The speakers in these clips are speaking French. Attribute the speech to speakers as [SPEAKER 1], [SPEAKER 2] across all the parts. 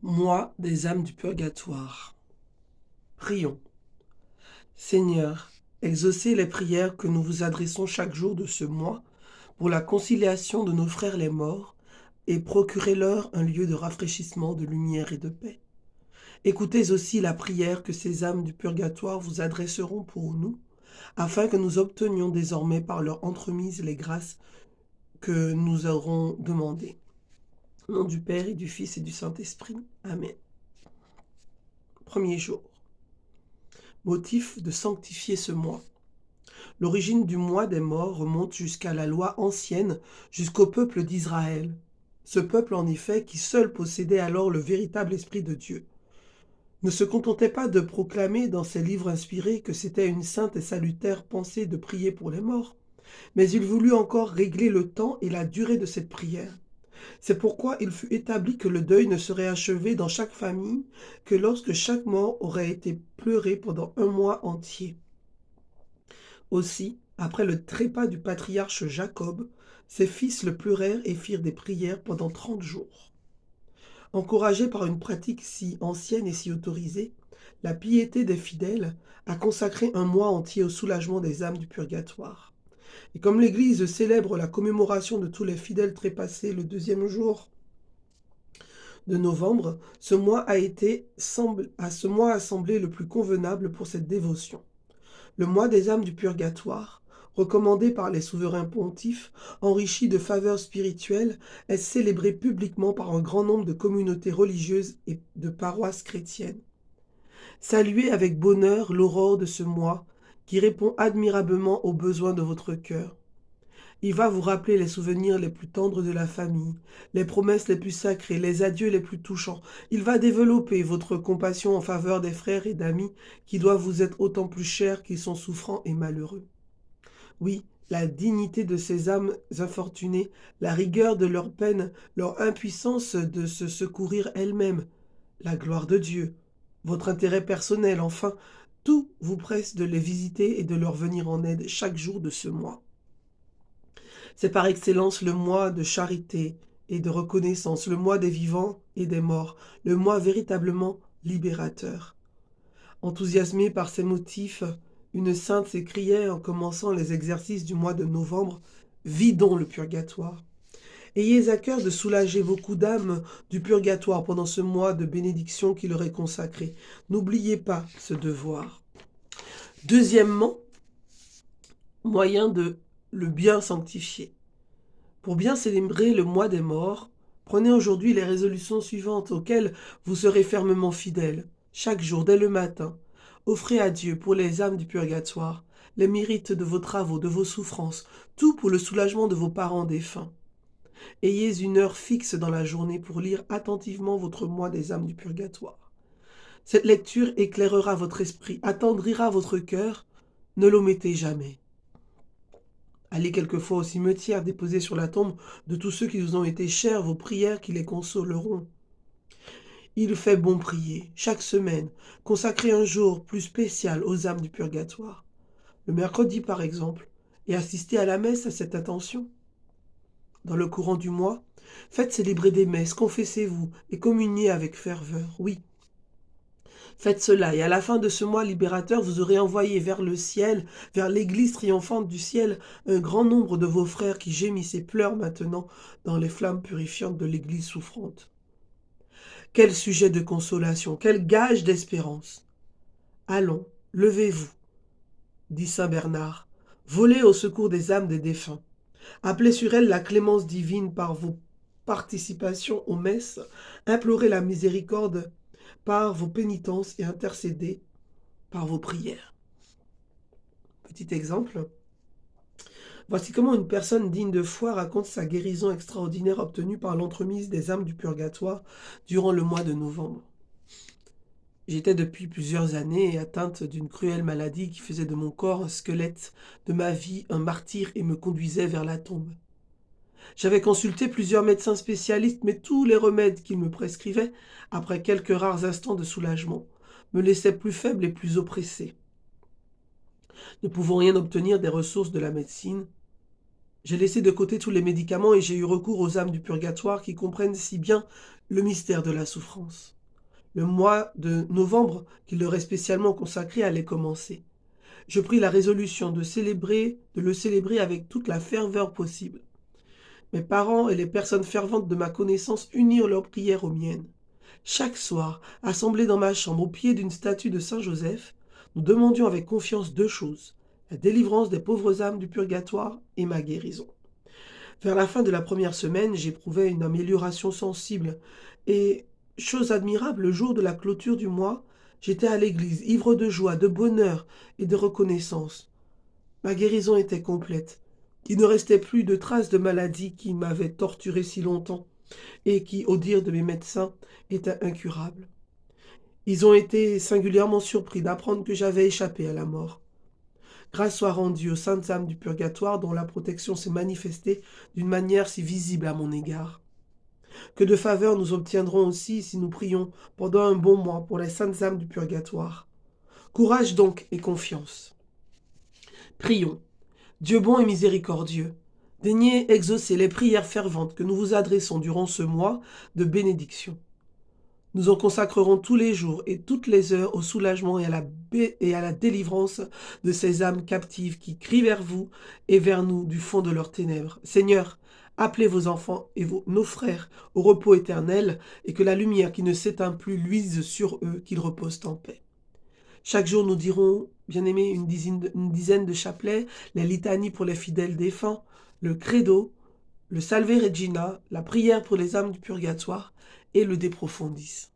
[SPEAKER 1] Moi, des âmes du purgatoire. Prions. Seigneur, exaucez les prières que nous vous adressons chaque jour de ce mois pour la conciliation de nos frères les morts et procurez-leur un lieu de rafraîchissement, de lumière et de paix. Écoutez aussi la prière que ces âmes du purgatoire vous adresseront pour nous, afin que nous obtenions désormais par leur entremise les grâces que nous aurons demandées. Au nom du Père et du Fils et du Saint-Esprit. Amen. Premier jour. Motif de sanctifier ce mois. L'origine du mois des morts remonte jusqu'à la loi ancienne, jusqu'au peuple d'Israël. Ce peuple, en effet, qui seul possédait alors le véritable Esprit de Dieu, ne se contentait pas de proclamer dans ses livres inspirés que c'était une sainte et salutaire pensée de prier pour les morts, mais il voulut encore régler le temps et la durée de cette prière. C'est pourquoi il fut établi que le deuil ne serait achevé dans chaque famille que lorsque chaque mort aurait été pleuré pendant un mois entier. Aussi, après le trépas du patriarche Jacob, ses fils le pleurèrent et firent des prières pendant 30 jours. Encouragée par une pratique si ancienne et si autorisée, la piété des fidèles a consacré un mois entier au soulagement des âmes du purgatoire. Et comme l'Église célèbre la commémoration de tous les fidèles trépassés le 2e jour de novembre, ce mois a semblé le plus convenable pour cette dévotion. Le mois des âmes du purgatoire, recommandé par les souverains pontifes, enrichi de faveurs spirituelles, est célébré publiquement par un grand nombre de communautés religieuses et de paroisses chrétiennes. Saluez avec bonheur l'aurore de ce mois qui répond admirablement aux besoins de votre cœur. Il va vous rappeler les souvenirs les plus tendres de la famille, les promesses les plus sacrées, les adieux les plus touchants. Il va développer votre compassion en faveur des frères et d'amis qui doivent vous être autant plus chers qu'ils sont souffrants et malheureux. Oui, la dignité de ces âmes infortunées, la rigueur de leur peine, leur impuissance de se secourir elles-mêmes, la gloire de Dieu, votre intérêt personnel, enfin, tout vous presse de les visiter et de leur venir en aide chaque jour de ce mois. C'est par excellence le mois de charité et de reconnaissance, le mois des vivants et des morts, le mois véritablement libérateur. Enthousiasmée par ces motifs, une sainte s'écriait en commençant les exercices du mois de novembre, « Vidons le purgatoire ». Ayez à cœur de soulager beaucoup d'âmes du purgatoire pendant ce mois de bénédiction qui leur est consacré. N'oubliez pas ce devoir. Deuxièmement, moyen de le bien sanctifier. Pour bien célébrer le mois des morts, prenez aujourd'hui les résolutions suivantes auxquelles vous serez fermement fidèles. Chaque jour, dès le matin, offrez à Dieu pour les âmes du purgatoire, les mérites de vos travaux, de vos souffrances, tout pour le soulagement de vos parents défunts. Ayez une heure fixe dans la journée pour lire attentivement votre mois des âmes du purgatoire. Cette lecture éclairera votre esprit, attendrira votre cœur, ne l'omettez jamais. Allez quelquefois au cimetière déposer sur la tombe de tous ceux qui vous ont été chers vos prières qui les consoleront. Il fait bon prier, chaque semaine, consacrez un jour plus spécial aux âmes du purgatoire. Le mercredi par exemple, et assistez à la messe à cette intention. Dans le courant du mois, faites célébrer des messes, confessez-vous et communiez avec ferveur, oui. Faites cela, et à la fin de ce mois libérateur, vous aurez envoyé vers le ciel, vers l'église triomphante du ciel, un grand nombre de vos frères qui gémissent et pleurent maintenant dans les flammes purifiantes de l'église souffrante. Quel sujet de consolation, quel gage d'espérance. Allons, levez-vous, dit saint Bernard, volez au secours des âmes des défunts. Appelez sur elles la clémence divine par vos participations aux messes, implorez la miséricorde par vos pénitences et intercédez par vos prières. Petit exemple. Voici comment une personne digne de foi raconte sa guérison extraordinaire obtenue par l'entremise des âmes du purgatoire durant le mois de novembre. J'étais depuis plusieurs années atteinte d'une cruelle maladie qui faisait de mon corps un squelette, de ma vie un martyr et me conduisait vers la tombe. J'avais consulté plusieurs médecins spécialistes, mais tous les remèdes qu'ils me prescrivaient, après quelques rares instants de soulagement, me laissaient plus faible et plus oppressé. Ne pouvant rien obtenir des ressources de la médecine, J'ai laissé de côté tous les médicaments et j'ai eu recours aux âmes du purgatoire qui comprennent si bien le mystère de la souffrance. Le mois de novembre, qui leur est spécialement consacré, allait commencer. Je pris la résolution de le célébrer avec toute la ferveur possible. Mes parents et les personnes ferventes de ma connaissance unirent leurs prières aux miennes. Chaque soir, assemblés dans ma chambre au pied d'une statue de Saint Joseph, nous demandions avec confiance deux choses, la délivrance des pauvres âmes du purgatoire et ma guérison. Vers la fin de la première semaine, j'éprouvais une amélioration sensible et, chose admirable, le jour de la clôture du mois, j'étais à l'église, ivre de joie, de bonheur et de reconnaissance. Ma guérison était complète. Il ne restait plus de traces de maladie qui m'avait torturé si longtemps et qui, au dire de mes médecins, était incurable. Ils ont été singulièrement surpris d'apprendre que j'avais échappé à la mort. Grâce soit rendue aux saintes âmes du purgatoire dont la protection s'est manifestée d'une manière si visible à mon égard. Que de faveurs nous obtiendrons aussi si nous prions pendant un bon mois pour les saintes âmes du purgatoire. Courage donc et confiance. Prions. Dieu bon et miséricordieux, daignez exaucer les prières ferventes que nous vous adressons durant ce mois de bénédiction. Nous en consacrerons tous les jours et toutes les heures au soulagement et à la délivrance de ces âmes captives qui crient vers vous et vers nous du fond de leurs ténèbres. Seigneur, appelez vos enfants et nos frères au repos éternel et que la lumière qui ne s'éteint plus luise sur eux, qu'ils reposent en paix. Chaque jour, nous dirons, bien-aimés, une dizaine de chapelets, les litanies pour les fidèles défunts, le credo, le Salve Regina, la prière pour les âmes du purgatoire et le De Profundis.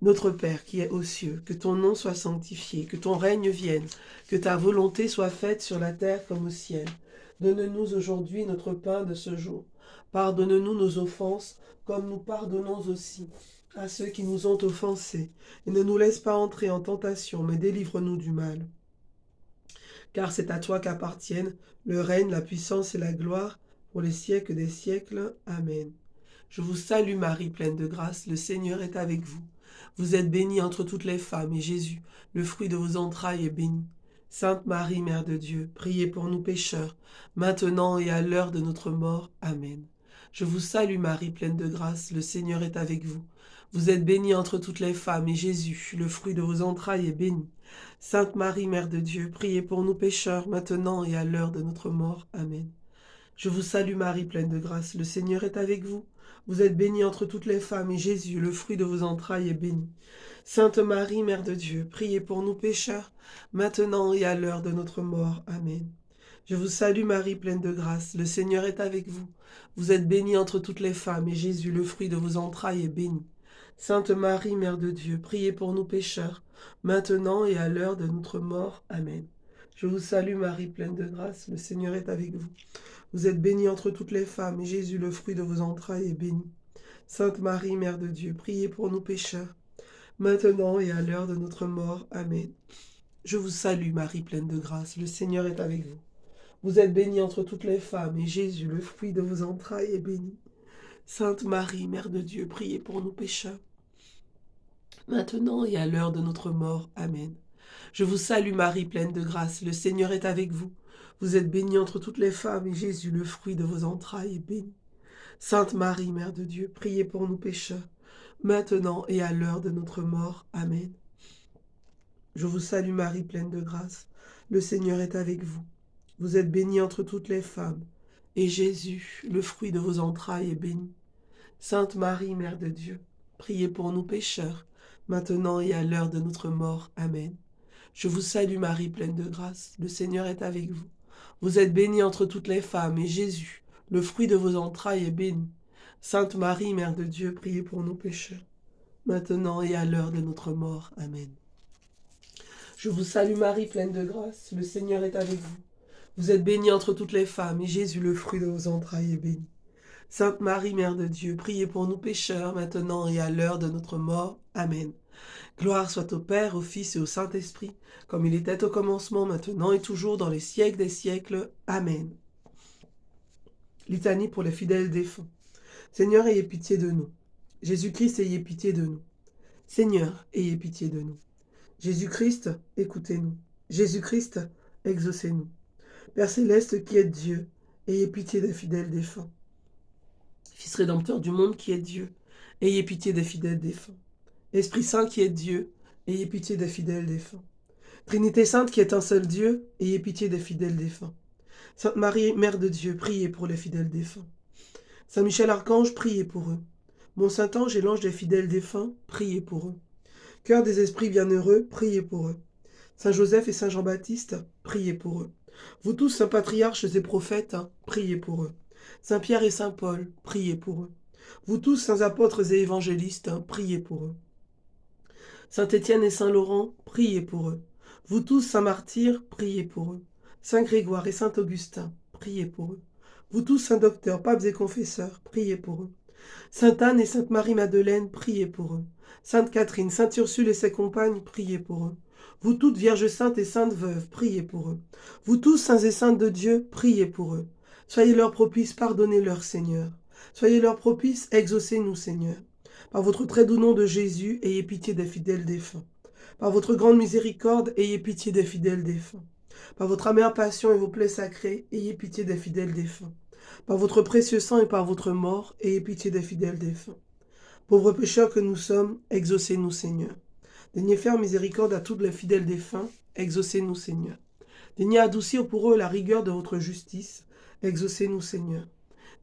[SPEAKER 1] Notre Père qui es aux cieux, que ton nom soit sanctifié, que ton règne vienne, que ta volonté soit faite sur la terre comme au ciel. Donne-nous aujourd'hui notre pain de ce jour. Pardonne-nous nos offenses, comme nous pardonnons aussi à ceux qui nous ont offensés. Et ne nous laisse pas entrer en tentation, mais délivre-nous du mal. Car c'est à toi qu'appartiennent le règne, la puissance et la gloire, pour les siècles des siècles. Amen. Je vous salue Marie, pleine de grâce, le Seigneur est avec vous. Vous êtes bénie entre toutes les femmes, et Jésus, le fruit de vos entrailles, est béni. Sainte Marie, Mère de Dieu, priez pour nous pécheurs, maintenant et à l'heure de notre mort. Amen. Je vous salue Marie, pleine de grâce, le Seigneur est avec vous. Vous êtes bénie entre toutes les femmes, et Jésus, le fruit de vos entrailles, est béni. Sainte Marie, Mère de Dieu, priez pour nous pécheurs, maintenant et à l'heure de notre mort. Amen. Je vous salue Marie, pleine de grâce, le Seigneur est avec vous. Vous êtes bénie entre toutes les femmes, et Jésus, le fruit de vos entrailles, est béni. Sainte Marie, Mère de Dieu, priez pour nous pécheurs, maintenant et à l'heure de notre mort. Amen. Je vous salue Marie, pleine de grâce, le Seigneur est avec vous. Vous êtes bénie entre toutes les femmes, et Jésus, le fruit de vos entrailles, est béni. Sainte Marie, Mère de Dieu, priez pour nous pécheurs, maintenant et à l'heure de notre mort. Amen. Je vous salue Marie, pleine de grâce, le Seigneur est avec vous. Vous êtes bénie entre toutes les femmes, et Jésus, le fruit de vos entrailles, est béni. Sainte Marie, Mère de Dieu, priez pour nous pécheurs, maintenant et à l'heure de notre mort. Amen. Je vous salue Marie, pleine de grâce, le Seigneur est avec vous. Vous êtes bénie entre toutes les femmes, et Jésus, le fruit de vos entrailles, est béni. Sainte Marie, Mère de Dieu, priez pour nous pécheurs, maintenant et à l'heure de notre mort. Amen. Je vous salue Marie, pleine de grâce, le Seigneur est avec vous. Vous êtes bénie entre toutes les femmes, et Jésus, le fruit de vos entrailles, est béni. Sainte Marie, Mère de Dieu, priez pour nous pécheurs, maintenant et à l'heure de notre mort. Amen. Je vous salue Marie, pleine de grâce, le Seigneur est avec vous. Vous êtes bénie entre toutes les femmes, et Jésus, le fruit de vos entrailles, est béni. Sainte Marie, Mère de Dieu, priez pour nous pécheurs, maintenant et à l'heure de notre mort. Amen. Je vous salue Marie, pleine de grâce, le Seigneur est avec vous. Vous êtes bénie entre toutes les femmes, et Jésus, le fruit de vos entrailles, est béni. Sainte Marie, Mère de Dieu, priez pour nous pécheurs, maintenant et à l'heure de notre mort. Amen. Je vous salue Marie, pleine de grâce, le Seigneur est avec vous. Vous êtes bénie entre toutes les femmes, et Jésus, le fruit de vos entrailles, est béni. Sainte Marie, Mère de Dieu, priez pour nous pécheurs, maintenant et à l'heure de notre mort. Amen. Gloire soit au Père, au Fils et au Saint-Esprit, comme il était au commencement, maintenant et toujours, dans les siècles des siècles. Amen. Litanie pour les fidèles défunts. Seigneur, ayez pitié de nous. Jésus-Christ, ayez pitié de nous. Seigneur, ayez pitié de nous. Jésus-Christ, écoutez-nous. Jésus-Christ, exaucez-nous. Père céleste qui êtes Dieu, ayez pitié des fidèles défunts. Fils rédempteur du monde qui est Dieu, ayez pitié des fidèles défunts. Esprit Saint qui est Dieu, ayez pitié des fidèles défunts. Trinité Sainte qui est un seul Dieu, ayez pitié des fidèles défunts. Sainte Marie, Mère de Dieu, priez pour les fidèles défunts. Saint Michel Archange, priez pour eux. Mon Saint-Ange et l'ange des fidèles défunts, priez pour eux. Cœur des esprits bienheureux, priez pour eux. Saint Joseph et Saint Jean-Baptiste, priez pour eux. Vous tous, saints patriarches et prophètes, priez pour eux. Saint Pierre et Saint Paul, priez pour eux. Vous tous, saints apôtres et évangélistes, priez pour eux. Saint Étienne et Saint Laurent, priez pour eux. Vous tous, saints martyrs, priez pour eux. Saint Grégoire et Saint Augustin, priez pour eux. Vous tous, saints docteurs, papes et confesseurs, priez pour eux. Sainte Anne et Sainte Marie-Madeleine, priez pour eux. Sainte Catherine, Sainte Ursule et ses compagnes, priez pour eux. Vous toutes, Vierges saintes et saintes veuves, priez pour eux. Vous tous, saints et saintes de Dieu, priez pour eux. Soyez leurs propices, pardonnez-leur, Seigneur. Soyez leurs propices, exaucez-nous, Seigneur. Par votre très doux nom de Jésus, ayez pitié des fidèles défunts. Par votre grande miséricorde, ayez pitié des fidèles défunts. Par votre amère passion et vos plaies sacrées, ayez pitié des fidèles défunts. Par votre précieux sang et par votre mort, ayez pitié des fidèles défunts. Pauvres pécheurs que nous sommes, exaucez-nous, Seigneur. Daignez faire miséricorde à tous les fidèles défunts, exaucez-nous, Seigneur. Daignez adoucir pour eux la rigueur de votre justice, exaucez-nous, Seigneur.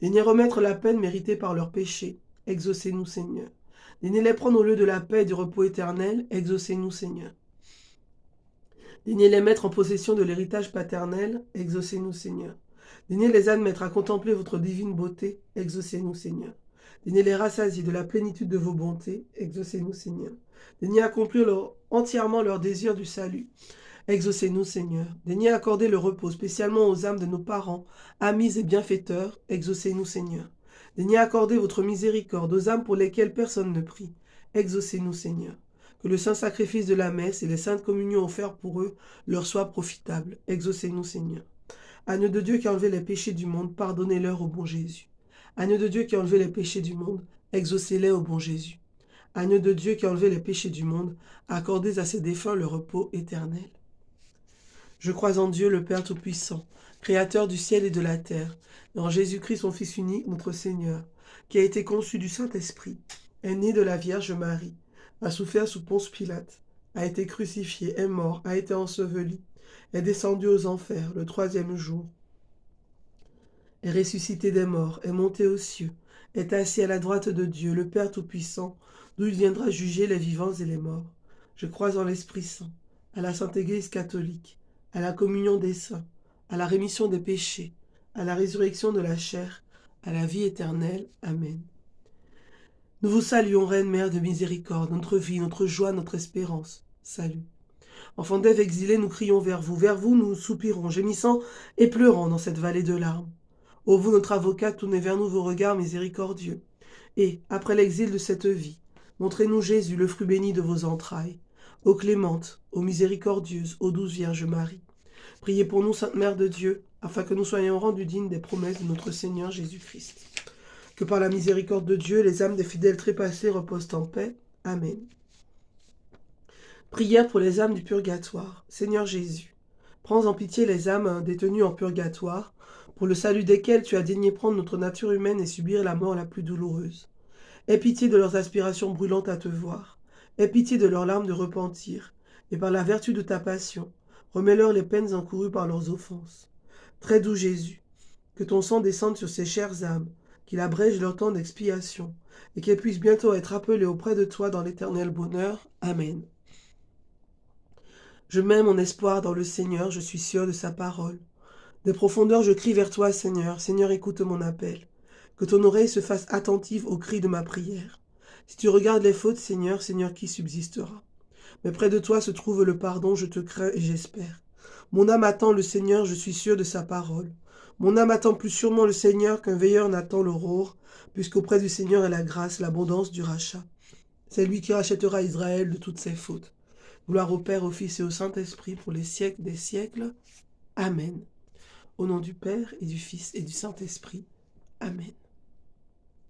[SPEAKER 1] Daignez remettre la peine méritée par leurs péchés, exaucez-nous, Seigneur. Daignez les prendre au lieu de la paix et du repos éternel, exaucez-nous, Seigneur. Daignez les mettre en possession de l'héritage paternel, exaucez-nous, Seigneur. Daignez les admettre à contempler votre divine beauté, exaucez-nous, Seigneur. Daignez les rassasier de la plénitude de vos bontés, exaucez-nous, Seigneur. Daignez accomplir entièrement leur désir du salut, exaucez-nous, Seigneur. Daignez accorder le repos spécialement aux âmes de nos parents, amis et bienfaiteurs, exaucez-nous, Seigneur. Daignez accorder votre miséricorde aux âmes pour lesquelles personne ne prie, exaucez-nous, Seigneur. Que le saint sacrifice de la messe et les saintes communions offertes pour eux leur soient profitables, exaucez-nous, Seigneur. Agneau de Dieu qui a enlevé les péchés du monde, pardonnez-leur au bon Jésus. Agneau de Dieu qui a enlevé les péchés du monde, exaucez-les au bon Jésus. Agneau de Dieu qui a enlevé les péchés du monde, accordez à ses défunts le repos éternel. Je crois en Dieu, le Père Tout-Puissant, Créateur du ciel et de la terre, et en Jésus-Christ, son Fils unique, notre Seigneur, qui a été conçu du Saint-Esprit, est né de la Vierge Marie, a souffert sous Ponce Pilate, a été crucifié, est mort, a été enseveli, est descendu aux enfers le 3e jour, est ressuscité des morts, est monté aux cieux, est assis à la droite de Dieu, le Père Tout-Puissant, d'où il viendra juger les vivants et les morts. Je crois en l'Esprit Saint, à la Sainte Église catholique, à la communion des saints, à la rémission des péchés, à la résurrection de la chair, à la vie éternelle. Amen. Nous vous saluons, Reine Mère de miséricorde, notre vie, notre joie, notre espérance. Salut. Enfants d'Ève exilés, nous crions vers vous nous soupirons, gémissant et pleurant dans cette vallée de larmes. Ô vous, notre avocat, tournez vers nous vos regards miséricordieux. Et, après l'exil de cette vie, montrez-nous Jésus, le fruit béni de vos entrailles. Ô clémente, ô miséricordieuse, ô douce Vierge Marie. Priez pour nous, Sainte Mère de Dieu, afin que nous soyons rendus dignes des promesses de notre Seigneur Jésus-Christ. Que par la miséricorde de Dieu, les âmes des fidèles trépassés reposent en paix. Amen. Prière pour les âmes du purgatoire. Seigneur Jésus, prends en pitié les âmes détenues en purgatoire, pour le salut desquelles tu as daigné prendre notre nature humaine et subir la mort la plus douloureuse. Aie pitié de leurs aspirations brûlantes à te voir. Aie pitié de leurs larmes de repentir, et par la vertu de ta passion, remets-leur les peines encourues par leurs offenses. Très doux Jésus, que ton sang descende sur ces chères âmes, qu'il abrège leur temps d'expiation, et qu'elles puissent bientôt être appelées auprès de toi dans l'éternel bonheur. Amen. Je mets mon espoir dans le Seigneur, je suis sûr de sa parole. Des profondeurs je crie vers toi, Seigneur. Seigneur, écoute mon appel. Que ton oreille se fasse attentive au cri de ma prière. Si tu regardes les fautes, Seigneur, Seigneur, qui subsistera? Mais près de toi se trouve le pardon, je te crains et j'espère. Mon âme attend le Seigneur, je suis sûr de sa parole. Mon âme attend plus sûrement le Seigneur qu'un veilleur n'attend l'aurore, puisqu'auprès du Seigneur est la grâce, l'abondance du rachat. C'est lui qui rachètera Israël de toutes ses fautes. Gloire au Père, au Fils et au Saint-Esprit, pour les siècles des siècles. Amen. Au nom du Père, et du Fils, et du Saint-Esprit. Amen.